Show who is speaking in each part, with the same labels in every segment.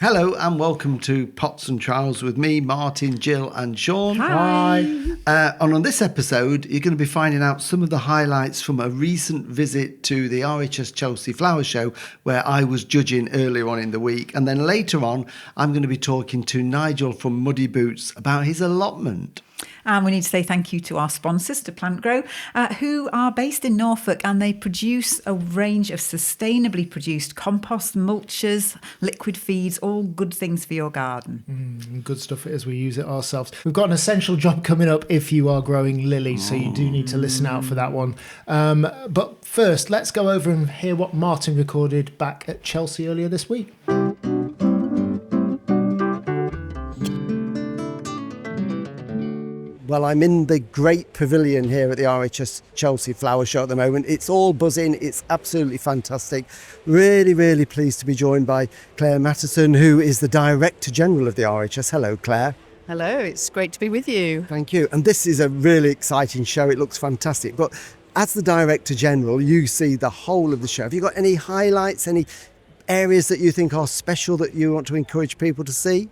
Speaker 1: Hello and welcome to Pots and Trowels with me, Martin, Jill and Sean.
Speaker 2: Hi.
Speaker 1: And on this episode, you're going to be finding out some of the highlights from a recent visit to the RHS Chelsea Flower Show where I was judging earlier on in the week. And then later on, I'm going to be talking to Nigel from Muddybootz about his allotment.
Speaker 2: And we need to say thank you to our sponsors, to Plant Grow, who are based in Norfolk, and they produce a range of sustainably produced compost, mulches, liquid feeds, all good things for your garden.
Speaker 3: Good stuff as we use it ourselves. We've got an essential job coming up if you are growing lilies, so you do need to listen out for that one. But first, let's go over and hear what Martin recorded back at Chelsea earlier this week.
Speaker 1: Well, I'm in the great pavilion here at the RHS Chelsea Flower Show at the moment. It's all buzzing. It's absolutely fantastic. Really, really pleased to be joined by Claire Mattison, who is the Director General of the RHS. Hello, Claire.
Speaker 4: Hello, it's great to be with you.
Speaker 1: Thank you. And this is a really exciting show. It looks fantastic. But as the Director General, you see the whole of the show. Have you got any highlights, any areas that you think are special that you want to encourage people to see?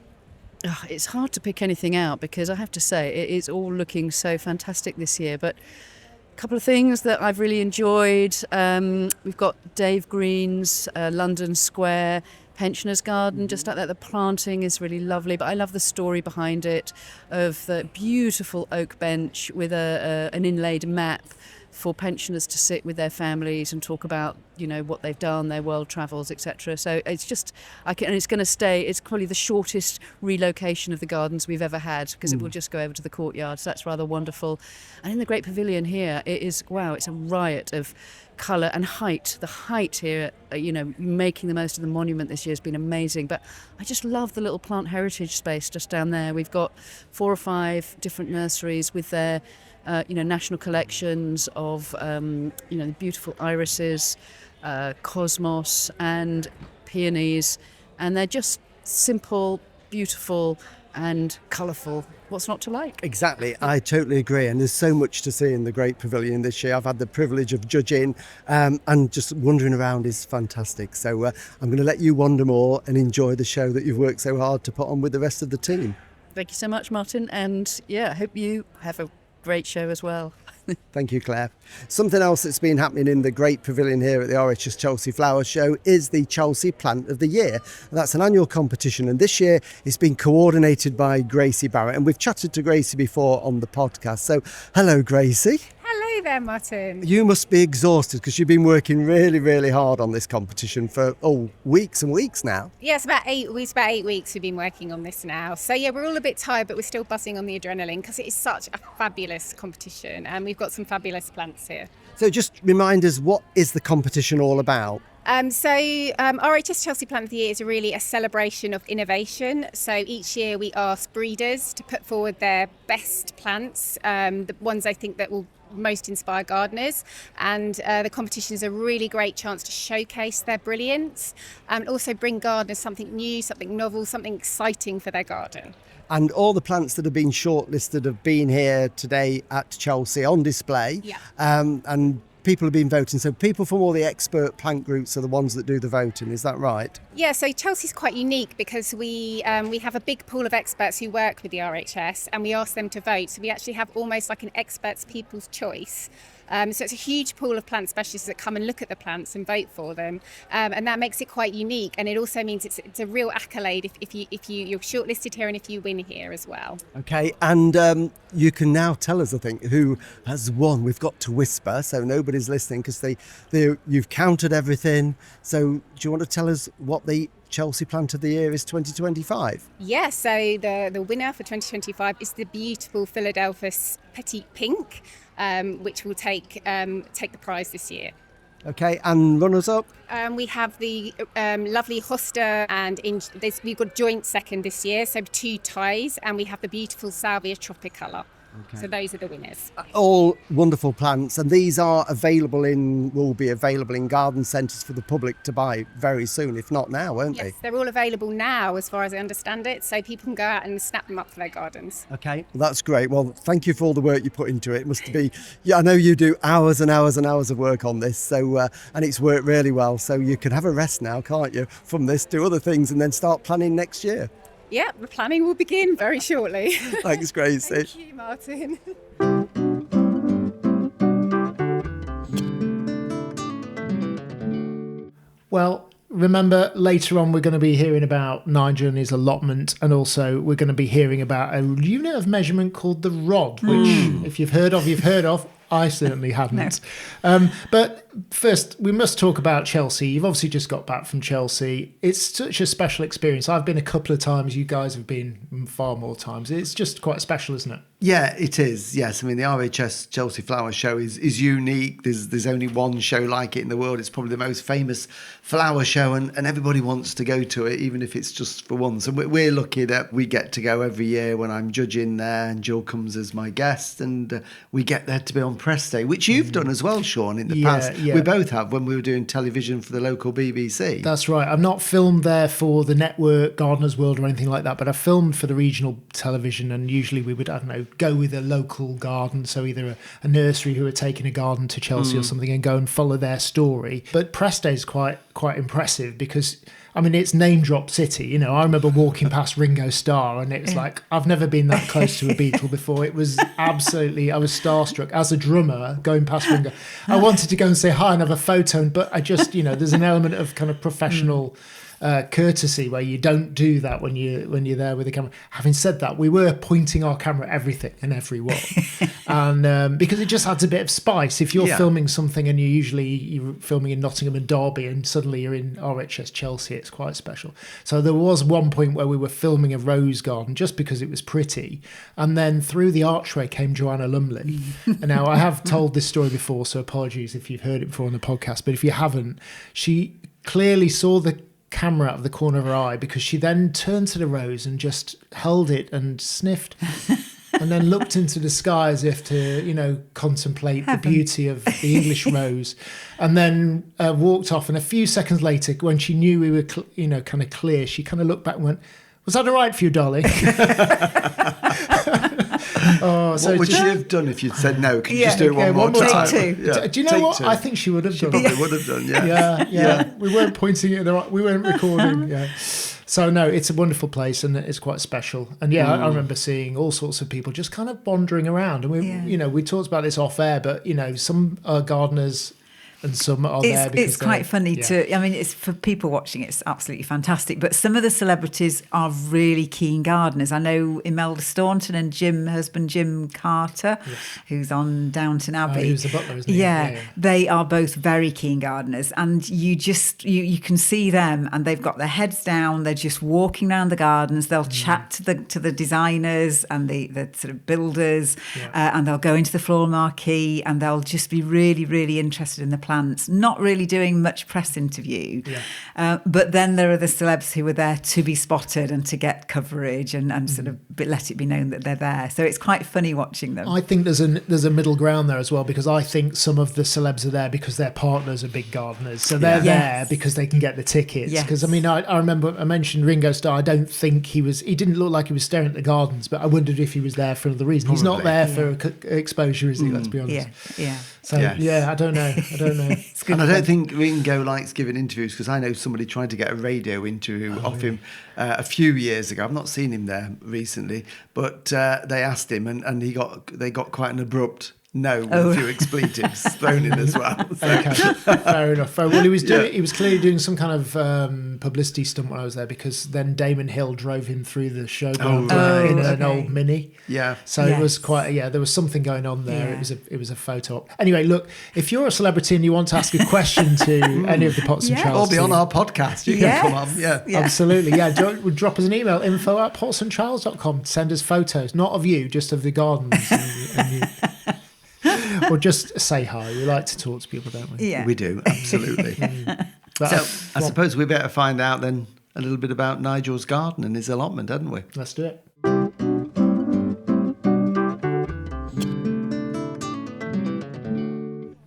Speaker 4: Oh, it's hard to pick anything out because I have to say it is all looking so fantastic this year. But a couple of things that I've really enjoyed. We've got Dave Green's London Square Pensioners Garden, just like that. The planting is really lovely, but I love the story behind it of the beautiful oak bench with an inlaid map for pensioners to sit with their families and talk about, you know, what they've done, their world travels, etc. So it's just, and it's going to stay. It's probably the shortest relocation of the gardens we've ever had because it will just go over to the courtyard. So that's rather wonderful. And in the Great Pavilion here, it is, wow, it's a riot of colour and height. The height here, making the most of the monument this year has been amazing. But I just love the little plant heritage space just down there. We've got 4 or 5 different nurseries with their national collections of, the beautiful irises, cosmos and peonies. And they're just simple, beautiful and colourful. What's not to like?
Speaker 1: Exactly. I totally agree. And there's so much to see in the Great Pavilion this year. I've had the privilege of judging and just wandering around is fantastic. So I'm going to let you wander more and enjoy the show that you've worked so hard to put on with the rest of the team.
Speaker 4: Thank you so much, Martin. And I hope you have a great show as well.
Speaker 1: Thank you, Claire. Something else that's been happening in the Great Pavilion here at the RHS Chelsea Flower Show is the Chelsea Plant of the Year. That's an annual competition, and this year it's been coordinated by Gracie Barrett, and we've chatted to Gracie before on the podcast. So, hello, Gracie.
Speaker 5: Hello there, Martin.
Speaker 1: You must be exhausted because you've been working really, really hard on this competition for weeks and weeks now.
Speaker 5: Yeah, it's about 8 weeks we've been working on this now. So we're all a bit tired, but we're still buzzing on the adrenaline because it is such a fabulous competition and we've got some fabulous plants here.
Speaker 1: So just remind us, what is the competition all about?
Speaker 5: RHS Chelsea Plant of the Year is really a celebration of innovation. So each year we ask breeders to put forward their best plants, the ones I think that will most inspire gardeners, and the competition is a really great chance to showcase their brilliance and also bring gardeners something new, something novel, something exciting for their garden.
Speaker 1: And all the plants that have been shortlisted have been here today at Chelsea on display.
Speaker 5: Yeah.
Speaker 1: And people have been voting. So people from all the expert plant groups are the ones that do the voting. Is that right?
Speaker 5: Yeah, so Chelsea's quite unique because we have a big pool of experts who work with the RHS and we ask them to vote. So we actually have almost like an experts people's choice. So it's a huge pool of plant specialists that come and look at the plants and vote for them, and that makes it quite unique. And it also means it's a real accolade if you're shortlisted here and if you win here as well.
Speaker 1: Okay, and you can now tell us, I think, who has won. We've got to whisper, so nobody's listening because you've counted everything. So do you want to tell us what the Chelsea Plant of the Year is 2025?
Speaker 5: Yeah, so the winner for 2025 is the beautiful Philadelphus Petit Pink, which will take the prize this year.
Speaker 1: Okay, and runners up?
Speaker 5: We have the lovely Hosta, and we've got joint second this year, so 2 ties, and we have the beautiful Salvia Tropicolor. So those are the winners.
Speaker 1: All wonderful plants, and these will be available in garden centres for the public to buy very soon, if not now, won't
Speaker 5: Yes, they're all available now as far as I understand it, so people can go out and snap them up for their gardens.
Speaker 1: they? Okay, that's great. Well, thank you for all the work you put into it. It must be, I know you do hours and hours and hours of work on this, so and it's worked really well, so you can have a rest now, can't you, from this, do other things and then start planning next year.
Speaker 5: Yeah, the planning will begin very shortly.
Speaker 1: Thanks, Gracie.
Speaker 5: Thank you, Martin.
Speaker 3: Well, remember, later on we're going to be hearing about Nigel and his allotment, and also we're going to be hearing about a unit of measurement called the rod, which if you've heard of, you've heard of. I certainly hadn't. But first, we must talk about Chelsea. You've obviously just got back from Chelsea. It's such a special experience. I've been a couple of times. You guys have been far more times. It's just quite special, isn't it?
Speaker 1: Yeah, it is. Yes, I mean the RHS Chelsea Flower Show is unique. There's only one show like it in the world. It's probably the most famous flower show, and everybody wants to go to it, even if it's just for once. And we're lucky that we get to go every year when I'm judging there, and Jill comes as my guest, and we get there to be on press day, which you've done as well, Sean, in the past.
Speaker 3: Yeah.
Speaker 1: We both have when we were doing television for the local BBC.
Speaker 3: That's right. I've not filmed there for the network, Gardener's World or anything like that, but I've filmed for the regional television, and usually we would, I don't know, go with a local garden, so either a nursery who are taking a garden to Chelsea or something, and go and follow their story. But press day is quite impressive because, I mean, it's name drop city. You know, I remember walking past Ringo Starr, and it was like, I've never been that close to a Beatle before. It was absolutely, I was starstruck as a drummer going past Ringo. I wanted to go and say hi and have a photo, but I just, there's an element of kind of professional courtesy where you don't do that when you're there with the camera. Having said that, we were pointing our camera at everything and everyone, and because it just adds a bit of spice. If you're filming something and you're filming in Nottingham and Derby, and suddenly you're in RHS Chelsea, it's quite special. So there was one point where we were filming a rose garden just because it was pretty, and then through the archway came Joanna Lumley. And now I have told this story before, so apologies if you've heard it before on the podcast, but if you haven't, she clearly saw the camera out of the corner of her eye, because she then turned to the rose and just held it and sniffed and then looked into the sky as if to, contemplate the beauty of the English rose, and then walked off. And a few seconds later, when she knew we were, kind of clear, she kind of looked back and went, "Was that all right for you, darling?"
Speaker 1: What would she have done if you'd said no? Can you just do it one more time?
Speaker 2: Take two.
Speaker 3: Yeah. Do you know what? I think she would have done.
Speaker 1: Probably would have done, yeah.
Speaker 3: Yeah. We weren't pointing at we weren't recording. Yeah. So no, it's a wonderful place and it's quite special. And I remember seeing all sorts of people just kind of wandering around. And we talked about this off air, but some are gardeners and some are there because
Speaker 2: it's quite funny to, I mean, it's for people watching, it's absolutely fantastic. But some of the celebrities are really keen gardeners. I know Imelda Staunton and husband Jim Carter, who's on Downton Abbey.
Speaker 3: Who's the butler, isn't he?
Speaker 2: Yeah, they are both very keen gardeners. And you just, you can see them and they've got their heads down. They're just walking around the gardens. They'll chat to the designers and the sort of builders, and they'll go into the floor marquee and they'll just be really, really interested in the plants. Not really doing much press interview, but then there are the celebs who are there to be spotted and to get coverage and sort of let it be known that they're there. So it's quite funny watching them.
Speaker 3: I think there's a middle ground there as well, because I think some of the celebs are there because their partners are big gardeners, so they're there because they can get the tickets. Because I mean, I remember I mentioned Ringo Starr. I don't think he didn't look like he was staring at the gardens, but I wondered if he was there for another reason. He's not there for exposure, is he? Let's be honest.
Speaker 2: Yeah.
Speaker 3: So I don't know.
Speaker 1: And I don't think Ringo likes giving interviews, because I know somebody tried to get a radio interview off him a few years ago. I've not seen him there recently, but they asked him, and they got quite an abrupt no with a few expletives thrown in as well. So.
Speaker 3: Okay, fair enough. Well, he was clearly doing some kind of publicity stunt when I was there, because then Damon Hill drove him through the showground in an old Mini.
Speaker 1: Yeah.
Speaker 3: So it was quite there was something going on there.
Speaker 2: Yeah.
Speaker 3: It was a photo op. Anyway, look, if you're a celebrity and you want to ask a question to any of the Pots and Trowels,
Speaker 1: or be on our podcast, you can come on. Yeah.
Speaker 3: Absolutely. Yeah, drop us an email, info@potsandtrowels.com. Send us photos, not of you, just of the gardens and you. Or just say hi. We like to talk to people, don't we?
Speaker 2: Yeah.
Speaker 1: We do, absolutely. So I suppose we better find out then a little bit about Nigel's garden and his allotment, hadn't we?
Speaker 3: Let's do it.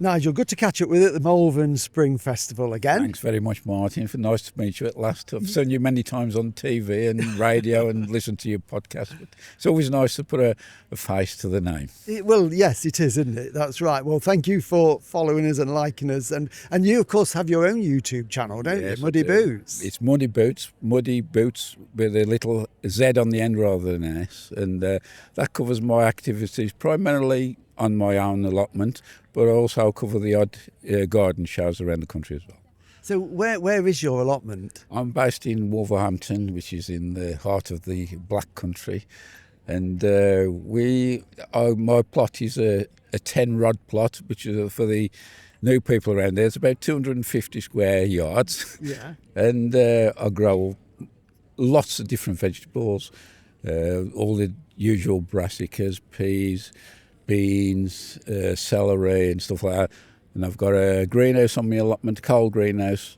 Speaker 1: Nigel, good to catch up with you at the Malvern Spring Festival again.
Speaker 6: Thanks very much, Martin. Nice to meet you at last. I've seen you many times on TV and radio and listened to your podcast. But it's always nice to put a face to the name.
Speaker 1: Well, yes, it is, isn't it? That's right. Well, thank you for following us and liking us. And you, of course, have your own YouTube channel, don't you? Muddybootz.
Speaker 6: It's Muddybootz with a little Z on the end rather than an S. And that covers my activities primarily on my own allotment, but I also cover the odd garden shows around the country as well.
Speaker 1: So where is your allotment?
Speaker 6: I'm based in Wolverhampton, which is in the heart of the Black Country, and my plot is a 10-rod plot, which is for the new people around there. It's about 250 square yards,
Speaker 1: yeah,
Speaker 6: and I grow lots of different vegetables, all the usual brassicas, peas, beans, celery and stuff like that. And I've got a greenhouse on my allotment, cold greenhouse,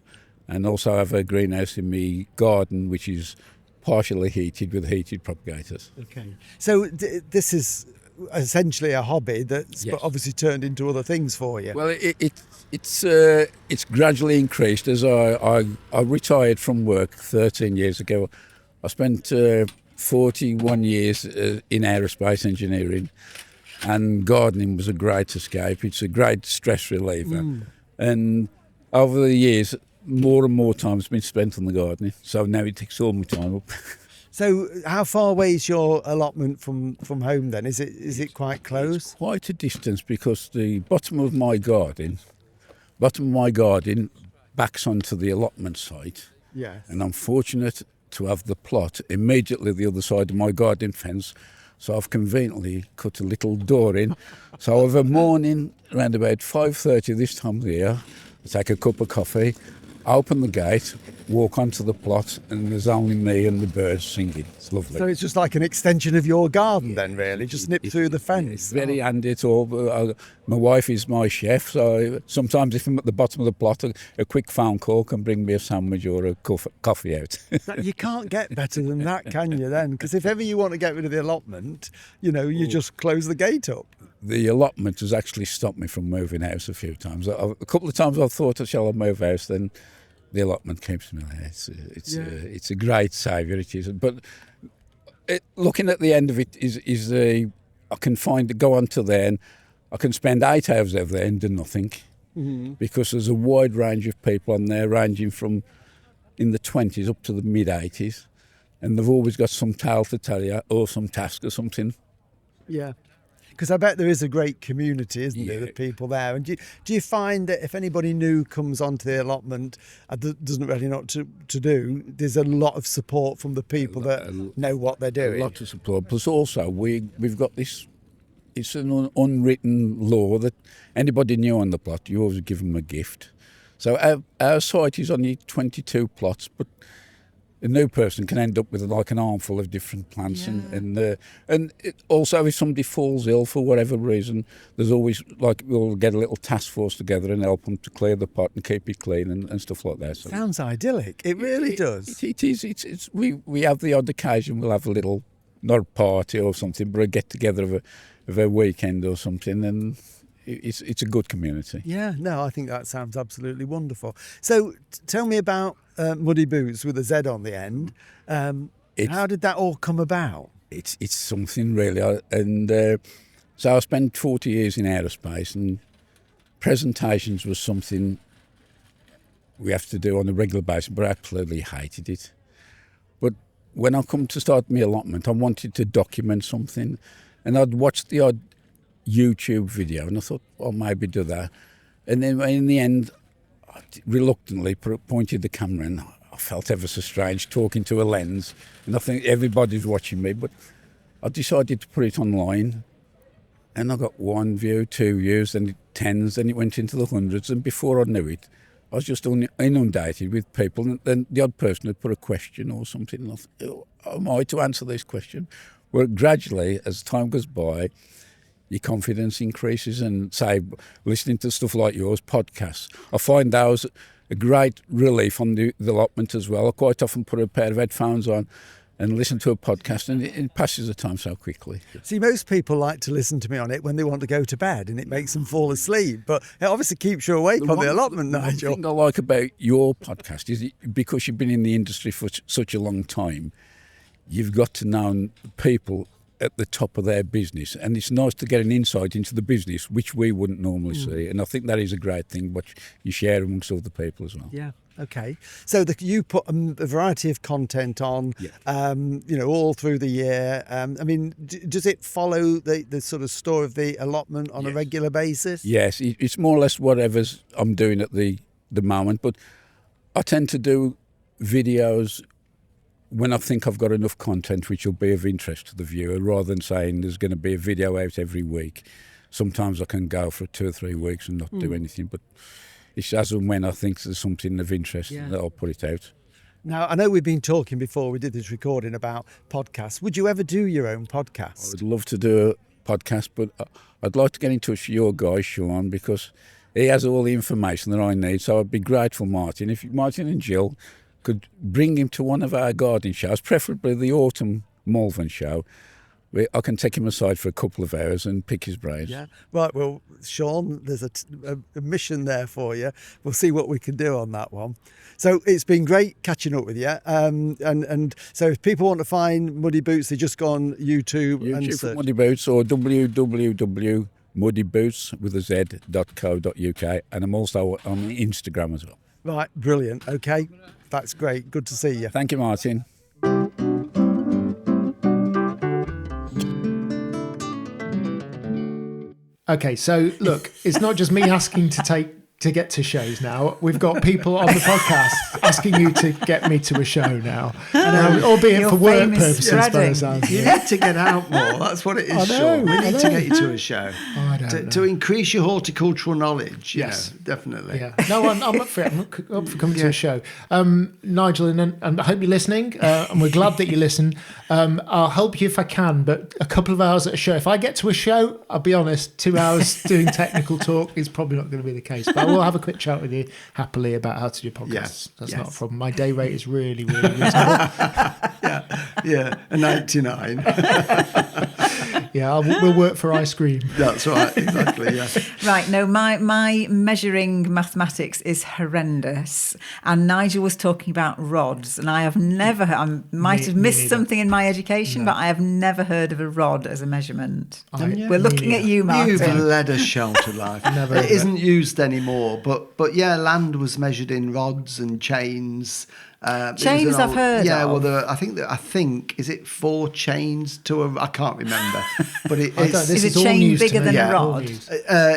Speaker 6: and also have a greenhouse in my garden which is partially heated with heated propagators.
Speaker 1: Okay. So this is essentially a hobby that's obviously turned into other things for you.
Speaker 6: Well, it's gradually increased as I retired from work 13 years ago. I spent 41 years in aerospace engineering, and gardening was a great escape. It's a great stress reliever. And over the years, more and more time has been spent on the gardening. So now it takes all my time up.
Speaker 1: So how far away is your allotment from home then? Is it quite close?
Speaker 6: It's quite a distance because the bottom of my garden backs onto the allotment site.
Speaker 1: Yes.
Speaker 6: And I'm fortunate to have the plot immediately the other side of my garden fence. So I've conveniently cut a little door in. So of a morning, around about 5:30 this time of the year, I take a cup of coffee, open the gate, walk onto the plot, and there's only me and the birds singing. It's lovely.
Speaker 1: So it's just like an extension of your garden then, really? Just nip through the fence?
Speaker 6: It's very handy at all. My wife is my chef, so sometimes if I'm at the bottom of the plot, a quick phone call can bring me a sandwich or a coffee out.
Speaker 1: You can't get better than that, can you then? Because if ever you want to get rid of the allotment, you just close the gate up.
Speaker 6: The allotment has actually stopped me from moving house a few times. A couple of times I've thought, shall I move house? Then the allotment keeps me there. It's a great saviour, it is. But looking at the end of it is I can go onto there and I can spend 8 hours over there and do nothing, because there's a wide range of people on there, ranging from in the 20s up to the mid-80s, and they've always got some tale to tell you or some task or something.
Speaker 1: Yeah. Because I bet there is a great community, isn't there, of people there. And do you find that if anybody new comes onto the allotment and doesn't really know what to do, there's a lot of support from the people that know what they're doing?
Speaker 6: A lot of support. Plus also, we've got this, it's an unwritten law that anybody new on the plot, you always give them a gift. So our site is only 22 plots, but a new person can end up with like an armful of different plants, and also if somebody falls ill for whatever reason, there's always we'll get a little task force together and help them to clear the pot and keep it clean and stuff like that. So
Speaker 1: sounds idyllic. It really does.
Speaker 6: It is. We have the odd occasion. We'll have a little, not a party or something, but a get together of a weekend or something, and it's a good community.
Speaker 1: Yeah, no, I think that sounds absolutely wonderful. So tell me about Muddybootz with a Z on the end. How did that all come about?
Speaker 6: It's something really, and so I spent 40 years in aerospace, and presentations was something we have to do on a regular basis, but I absolutely hated it. But when I come to start my allotment, I wanted to document something, and I'd watched the odd YouTube video, and I thought, well, maybe do that. And then in the end, I reluctantly pointed the camera, and I felt ever so strange talking to a lens, and I think everybody's watching me, but I decided to put it online, and I got 1 view, 2 views, then 10s, then it went into the hundreds, and before I knew it, I was just inundated with people, and then the odd person had put a question or something, and I thought, oh, am I to answer this question? Well, gradually, as time goes by, your confidence increases, and say, listening to stuff like yours, podcasts, I find those a great relief on the allotment as well. I quite often put a pair of headphones on and listen to a podcast, and it passes the time so quickly.
Speaker 1: See, most people like to listen to me on it when they want to go to bed and it makes them fall asleep. But it obviously keeps you awake on the allotment, Nigel.
Speaker 6: One thing I like about your podcast is because you've been in the industry for such a long time, you've got to know people at the top of their business, and it's nice to get an insight into the business which we wouldn't normally see, and I think that is a great thing what you share amongst other people as well.
Speaker 1: Yeah. Okay. So you put a variety of content on, all through the year. I mean, does it follow the sort of store of the allotment on a regular basis?
Speaker 6: Yes, it's more or less whatever's I'm doing at the moment, but I tend to do videos when I think I've got enough content which will be of interest to the viewer, rather than saying there's going to be a video out every week. Sometimes I can go for 2 or 3 weeks and not do anything, but it's as and when I think there's something of interest that I'll put it out.
Speaker 1: Now, I know we've been talking before we did this recording about podcasts. Would you ever do your own podcast?
Speaker 6: I would love to do a podcast, but I'd like to get in touch with your guy, Sean, because he has all the information that I need. So I'd be grateful, Martin, if Martin and Jill could bring him to one of our gardening shows, preferably the autumn Malvern show. I can take him aside for a couple of hours and pick his brains.
Speaker 1: Yeah. Right. Well, Sean, there's a mission there for you. We'll see what we can do on that one. So it's been great catching up with you. And so if people want to find Muddybootz, they just go on YouTube and search
Speaker 6: Muddybootz or www.muddybootz.co.uk, and I'm also on Instagram as well.
Speaker 1: Right. Brilliant. Okay. That's great. Good to see you.
Speaker 6: Thank you, Martin.
Speaker 3: Okay, so look, it's not just me asking to get to shows now. We've got people on the podcast asking you to get me to a show now, albeit
Speaker 2: Your
Speaker 3: for work
Speaker 2: famous
Speaker 3: purposes. By the
Speaker 2: threading.
Speaker 3: sounds of
Speaker 1: You
Speaker 3: it.
Speaker 1: need to get out more. That's what it is,
Speaker 3: I know,
Speaker 1: Sean. We
Speaker 3: I
Speaker 1: need
Speaker 3: know.
Speaker 1: to get you to a show.
Speaker 3: I don't
Speaker 1: To
Speaker 3: know.
Speaker 1: increase your horticultural knowledge.
Speaker 3: Yes.
Speaker 1: Yeah, definitely.
Speaker 3: Yeah, no, I'm up for it. I'm up for coming to a show. Nigel, and I hope you're listening, and we're glad that you listen. I'll help you if I can, but a couple of hours at a show. If I get to a show, I'll be honest, 2 hours doing technical talk is probably not going to be the case. But I will have a quick chat with you happily about how to do podcasts.
Speaker 1: Yes,
Speaker 3: That's
Speaker 1: yes.
Speaker 3: not a problem. My day rate is really, really reasonable.
Speaker 1: Yeah, a 99.
Speaker 3: Yeah, we'll work for ice cream.
Speaker 1: That's right, exactly, yeah.
Speaker 2: Right, no, my measuring mathematics is horrendous. And Nigel was talking about rods, and I have never, I might have missed
Speaker 3: neither.
Speaker 2: something in my education, but I have never heard of a rod as a measurement.
Speaker 3: Yeah.
Speaker 2: We're looking
Speaker 3: Me
Speaker 2: at you, Martin.
Speaker 1: You've led a sheltered life.
Speaker 3: Never
Speaker 1: It
Speaker 3: heard
Speaker 1: isn't used anymore, but yeah, land was measured in rods and chains. It was
Speaker 2: Chains
Speaker 1: an
Speaker 2: I've heard
Speaker 1: Yeah,
Speaker 2: of.
Speaker 1: well, I think is it 4 chains to a? I can't remember, but
Speaker 3: I don't- this
Speaker 2: Is a
Speaker 3: all
Speaker 2: chain
Speaker 3: news to
Speaker 2: bigger
Speaker 3: me.
Speaker 2: than a
Speaker 1: Yeah.
Speaker 3: All
Speaker 2: rod?
Speaker 3: news.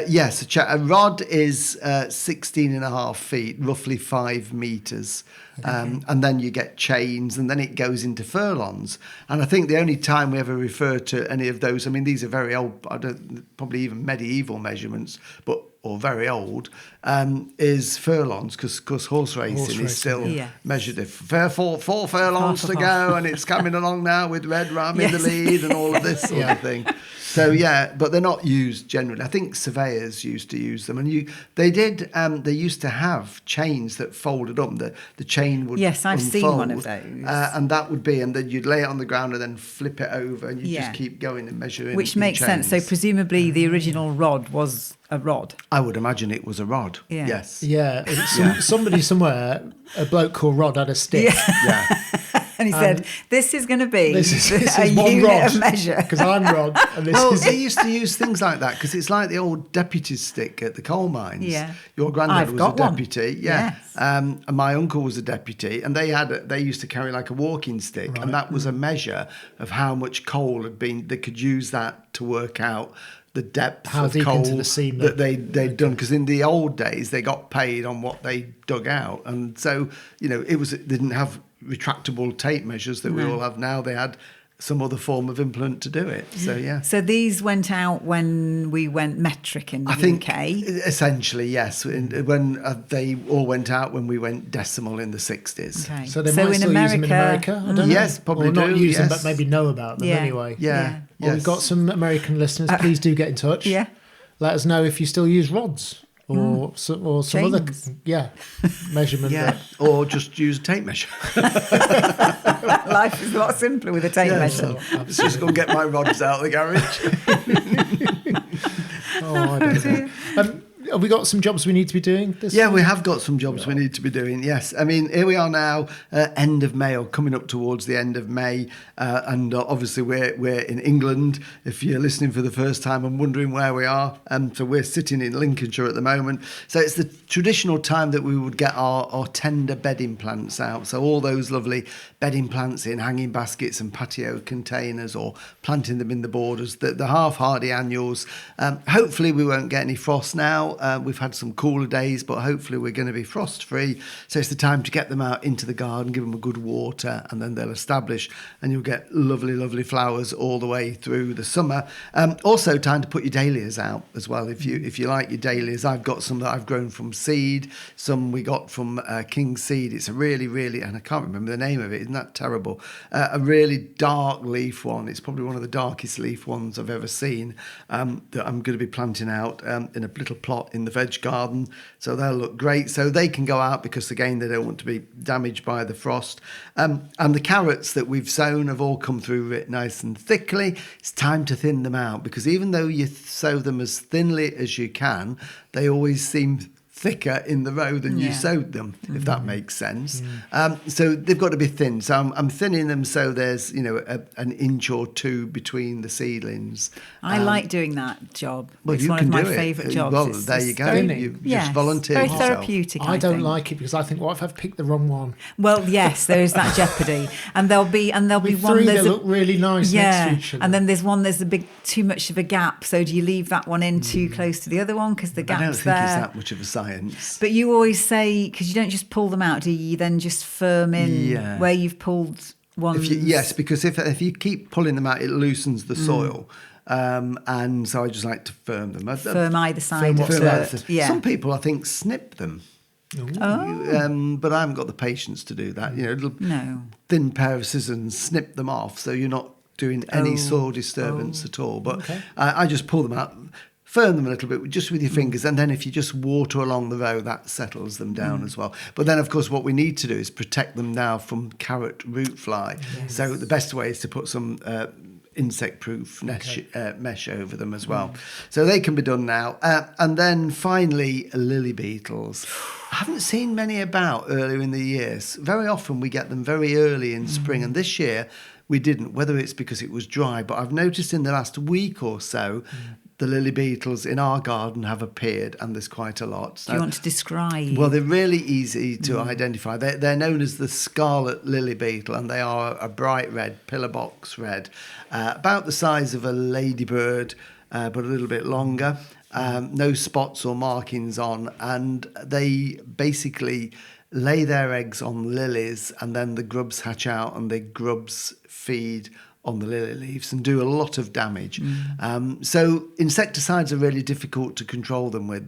Speaker 1: Yes, a rod is 16 and a half feet, roughly 5 meters. And then you get chains, and then it goes into furlongs. And I think the only time we ever refer to any of those, I mean, these are very old, probably even medieval measurements, or very old, is furlongs, because horse racing is still
Speaker 2: Yeah.
Speaker 1: measured. If four furlongs to go, and it's coming along now with Red Ram in the
Speaker 2: Yes.
Speaker 1: lead and all of this sort of thing. So yeah, but they're not used generally. I think surveyors used to use them, and they used to have chains that folded up. The chain would
Speaker 2: Yes, I've seen one of
Speaker 1: unfold,
Speaker 2: those.
Speaker 1: and that would be, and then you'd lay it on the ground and then flip it over, and you just keep going and measuring.
Speaker 2: Which
Speaker 1: in
Speaker 2: makes sense. So
Speaker 1: chains.
Speaker 2: presumably the original rod was a rod.
Speaker 1: I would imagine it was a rod.
Speaker 2: Yeah.
Speaker 1: Yes.
Speaker 3: Yeah, somebody somewhere, a bloke called Rod had a stick.
Speaker 1: Yeah.
Speaker 2: And he said, this is going to be
Speaker 3: This
Speaker 2: a
Speaker 3: is one
Speaker 2: unit
Speaker 3: rod
Speaker 2: of measure.
Speaker 3: because I'm Rod, and this
Speaker 1: Well,
Speaker 3: is
Speaker 1: they used to use things like that because it's like the old deputy's stick at the coal mines.
Speaker 2: Yeah.
Speaker 1: Your granddad
Speaker 2: I've
Speaker 1: was
Speaker 2: got
Speaker 1: a
Speaker 2: one.
Speaker 1: deputy. Yeah.
Speaker 2: Yes.
Speaker 1: And my uncle was a deputy, and they used to carry like a walking stick, and that was a measure of how much coal had been. They could use that to work out the depth
Speaker 3: How
Speaker 1: of
Speaker 3: deep
Speaker 1: coal
Speaker 3: into the seam
Speaker 1: that they'd done, because in the old days they got paid on what they dug out, and so they didn't have retractable tape measures that we all have now. They had some other form of implement to do it. So yeah.
Speaker 2: So these went out when we went metric in the
Speaker 1: I think
Speaker 2: UK.
Speaker 1: essentially yes. When they all went out when we went decimal in the 60s.
Speaker 2: Okay.
Speaker 3: So they might still use them in America. I don't know.
Speaker 1: Yes, probably
Speaker 3: or not
Speaker 1: do,
Speaker 3: use them,
Speaker 1: yes.
Speaker 3: but maybe know about them
Speaker 2: Yeah.
Speaker 3: anyway.
Speaker 1: Yeah.
Speaker 3: Well, we've got some American listeners. Please do get in touch.
Speaker 2: Yeah.
Speaker 3: Let us know if you still use rods or some other
Speaker 2: Chains.
Speaker 3: measurement.
Speaker 1: Yeah, or just use a tape measure.
Speaker 2: Life is a lot simpler with a tape measure.
Speaker 1: Let's just go and get my rods out of the garage.
Speaker 3: I don't know. Have we got some jobs we need to be doing this
Speaker 1: Yeah,
Speaker 3: year?
Speaker 1: we have got some jobs we need to be doing, yes. I mean, here we are now, end of May, or coming up towards the end of May, and obviously we're in England, if you're listening for the first time and wondering where we are. So we're sitting in Lincolnshire at the moment. So it's the traditional time that we would get our tender bedding plants out. So all those lovely bedding plants in hanging baskets and patio containers, or planting them in the borders, the half-hardy annuals. Hopefully we won't get any frost now. We've had some cooler days, but hopefully we're going to be frost-free. So it's the time to get them out into the garden, give them a good water, and then they'll establish, and you'll get lovely, lovely flowers all the way through the summer. Also, time to put your dahlias out as well. If you like your dahlias, I've got some that I've grown from seed. Some we got from King Seed. It's a really, really, and I can't remember the name of it. Isn't that terrible? A really dark leaf one. It's probably one of the darkest leaf ones I've ever seen. That I'm going to be planting out in a little plot in the veg garden, so they'll look great. So they can go out because, again, they don't want to be damaged by the frost. And the carrots that we've sown have all come through it nice and thickly. It's time to thin them out, because even though you sow them as thinly as you can, they always seem thicker in the row than you sowed them, if that makes sense. So they've got to be thin. So I'm thinning them so there's, an inch or two between the seedlings.
Speaker 2: I like doing that job.
Speaker 1: Well,
Speaker 2: It's
Speaker 1: you
Speaker 2: one
Speaker 1: can
Speaker 2: of my
Speaker 1: do it.
Speaker 2: favourite jobs.
Speaker 1: Well,
Speaker 2: It's
Speaker 1: there you go.
Speaker 3: very-
Speaker 1: You
Speaker 2: yes,
Speaker 1: just volunteered
Speaker 2: very
Speaker 1: yourself.
Speaker 2: therapeutic.
Speaker 3: I don't
Speaker 2: think.
Speaker 3: like it because I think, what if I've picked the wrong one?
Speaker 2: Well, yes, there is that jeopardy, and there'll be one.
Speaker 3: Three that
Speaker 2: There's
Speaker 3: look really nice next to each other.
Speaker 2: and then there's one. There's a big too much of a gap. So do you leave that one in too close to the other one because the
Speaker 1: I
Speaker 2: gap's
Speaker 1: don't think
Speaker 2: there?
Speaker 1: it's that much of a science.
Speaker 2: But you always say, because you don't just pull them out, do you? You then just firm in where you've pulled ones.
Speaker 1: Yes, because if you keep pulling them out, it loosens the soil. And so I just like to firm them.
Speaker 2: Firm either side.
Speaker 3: what's
Speaker 2: of
Speaker 3: left.
Speaker 2: the, yeah.
Speaker 1: Some people, I think, snip them. But I haven't got the patience to do that. A little thin pair of scissors and snip them off, so you're not doing any soil disturbance at all. But I just pull them out, firm them a little bit just with your fingers, and then if you just water along the row, that settles them down as well. But then, of course, what we need to do is protect them now from carrot root fly. So the best way is to put some insect-proof mesh over them as well. So they can be done now. And then finally, lily beetles. I haven't seen many about earlier in the year. Very often we get them very early in spring, and this year we didn't, whether it's because it was dry, but I've noticed in the last week or so the lily beetles in our garden have appeared, and there's quite a lot.
Speaker 2: Do you want to describe?
Speaker 1: Well, they're really easy to identify. They're known as the scarlet lily beetle, and they are a bright red, pillar box red, about the size of a ladybird, but a little bit longer. No spots or markings on, and they basically lay their eggs on lilies, and then the grubs hatch out, and the grubs feed on the lily leaves and do a lot of damage. So insecticides are really difficult to control them with,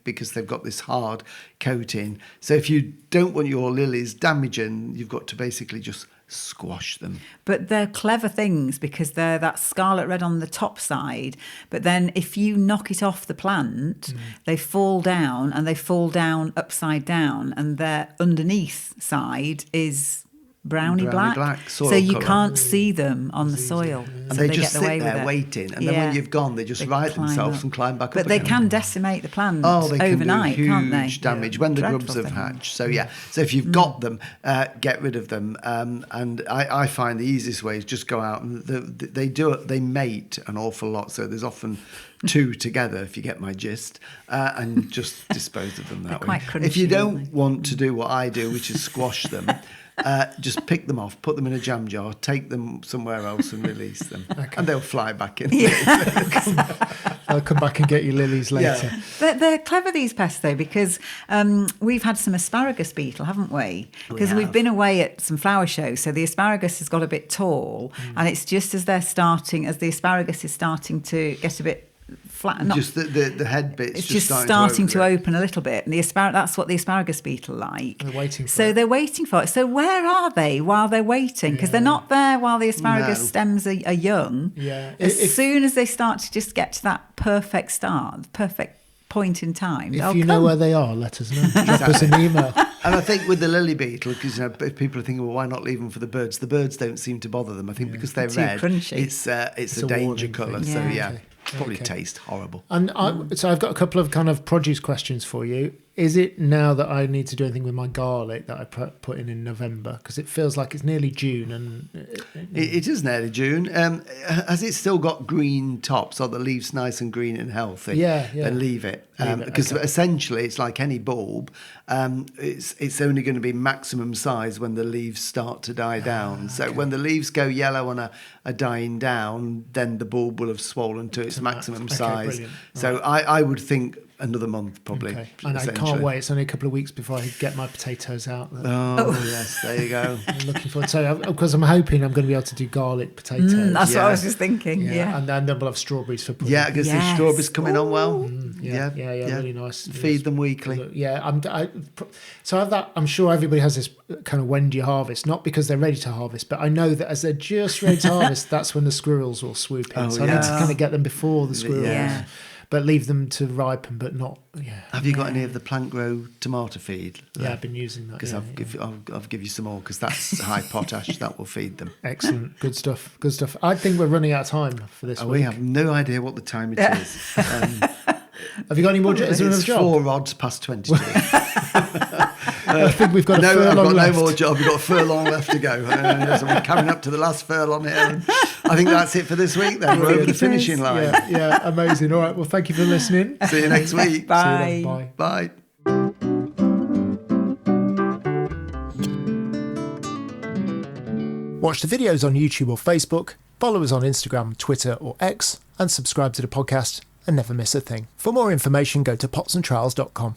Speaker 1: because they've got this hard coating. So if you don't want your lilies damaging, you've got to basically just squash them.
Speaker 2: But they're clever things because they're that scarlet red on the top side. But then if you knock it off the plant, they fall down, and they fall down upside down, and their underneath side is browny black,
Speaker 1: soil
Speaker 2: so you
Speaker 1: colour.
Speaker 2: can't see them on the soil.
Speaker 1: And
Speaker 2: So
Speaker 1: they
Speaker 2: get
Speaker 1: just
Speaker 2: away
Speaker 1: sit
Speaker 2: with
Speaker 1: there
Speaker 2: it.
Speaker 1: waiting, and then when you've gone, they just
Speaker 2: They
Speaker 1: right
Speaker 2: climb
Speaker 1: themselves
Speaker 2: up.
Speaker 1: and climb back up
Speaker 2: But they
Speaker 1: again.
Speaker 2: can decimate the plant
Speaker 1: They can
Speaker 2: overnight,
Speaker 1: do
Speaker 2: can't they?
Speaker 1: huge damage when the grubs
Speaker 2: Dreadful
Speaker 1: have
Speaker 2: thing.
Speaker 1: hatched. So so if you've got them, get rid of them. And I find the easiest way is just go out and they mate an awful lot. So there's often two together, if you get my gist, and just dispose of them that way.
Speaker 2: They're quite
Speaker 1: If you
Speaker 2: crunchy,
Speaker 1: don't
Speaker 2: aren't they?
Speaker 1: want to do what I do, which is squash them. Just pick them off, put them in a jam jar, take them somewhere else and release them. And they'll fly back in.
Speaker 3: I'll come back and get your lilies later.
Speaker 2: They're clever, these pests, though, because we've had some asparagus beetle, haven't we? Because we've been away at some flower shows, so the asparagus has got a bit tall, and it's just as the asparagus is starting to get a bit flat.
Speaker 1: Just the head bit's
Speaker 2: It's just starting to open a little bit, and that's what the asparagus beetle like.
Speaker 3: They're waiting for
Speaker 2: So
Speaker 3: it.
Speaker 2: they're waiting for it. So where are they while they're waiting? Because they're not there while the asparagus
Speaker 1: No.
Speaker 2: stems are young.
Speaker 3: Yeah.
Speaker 2: As soon as they start to just get to that perfect start, perfect point in time,
Speaker 3: If you know where they are, let us know. Drop us an email.
Speaker 1: And I think with the lily beetle, because if people are thinking, well, why not leave them for the birds don't seem to bother them. I think because they're
Speaker 2: Too
Speaker 1: red,
Speaker 2: crunchy.
Speaker 1: it's a danger
Speaker 3: warning
Speaker 1: colour.
Speaker 3: thing.
Speaker 1: So
Speaker 2: Yeah.
Speaker 1: yeah, probably taste horrible.
Speaker 3: And so I've got a couple of kind of produce questions for you. Is it now that I need to do anything with my garlic that I put in November? Because it feels like it's nearly June. And
Speaker 1: It is nearly June. Has it still got green tops, or the leaves nice and green and healthy?
Speaker 3: Yeah.
Speaker 1: Then leave it.
Speaker 3: Leave it,
Speaker 1: Because
Speaker 3: okay.
Speaker 1: essentially it's like any bulb. It's only going to be maximum size when the leaves start to die down. So when the leaves go yellow and are dying down, then the bulb will have swollen to its maximum
Speaker 3: Okay,
Speaker 1: size.
Speaker 3: brilliant.
Speaker 1: So I would think another month probably.
Speaker 3: Okay. And I can't
Speaker 1: essentially.
Speaker 3: wait. It's only a couple of weeks before I get my potatoes out.
Speaker 1: Oh, yes, there you go.
Speaker 3: I'm looking forward to it. Because I'm hoping I'm going to be able to do garlic potatoes.
Speaker 2: That's what
Speaker 1: Yeah.
Speaker 2: I was just thinking. Yeah.
Speaker 3: And then we'll have strawberries for pudding.
Speaker 1: Yeah, because the
Speaker 2: Yes.
Speaker 1: strawberries coming on well.
Speaker 3: Yeah, really nice.
Speaker 1: Feed them weekly.
Speaker 3: Yeah, so I have that. I'm sure everybody has this kind of when do you harvest? Not because they're ready to harvest, but I know that as they're just ready to harvest, that's when the squirrels will swoop in.
Speaker 1: Oh,
Speaker 3: so I need to kind of get them before the squirrels,
Speaker 2: Yeah.
Speaker 3: but leave them to ripen, but not. Yeah,
Speaker 1: Have you got any of the plant grow tomato feed?
Speaker 3: yeah, I've been using that.
Speaker 1: Because
Speaker 3: Yeah,
Speaker 1: I'll give you some more because that's high potash. That will feed them.
Speaker 3: Excellent, good stuff, good stuff. I think we're running out of time for this
Speaker 1: Oh,
Speaker 3: week.
Speaker 1: we have no idea what the time it is.
Speaker 3: Have you got any more? Is there another
Speaker 1: It's
Speaker 3: job?
Speaker 1: 4 rods past 22.
Speaker 3: I think we've got a
Speaker 1: No, I've
Speaker 3: furlong
Speaker 1: got
Speaker 3: left.
Speaker 1: no more job. We've got a furlong left to go. So we're coming up to the last furlong here. And I think that's it for this week then. We're over the finishing line.
Speaker 3: Yeah, amazing. All right, well, thank you for listening.
Speaker 1: See you next week.
Speaker 2: Bye.
Speaker 3: See you then. Bye.
Speaker 1: Bye.
Speaker 3: Watch the videos on YouTube or Facebook, follow us on Instagram, Twitter or X, and subscribe to the podcast and never miss a thing. For more information, go to potsandtrowels.com.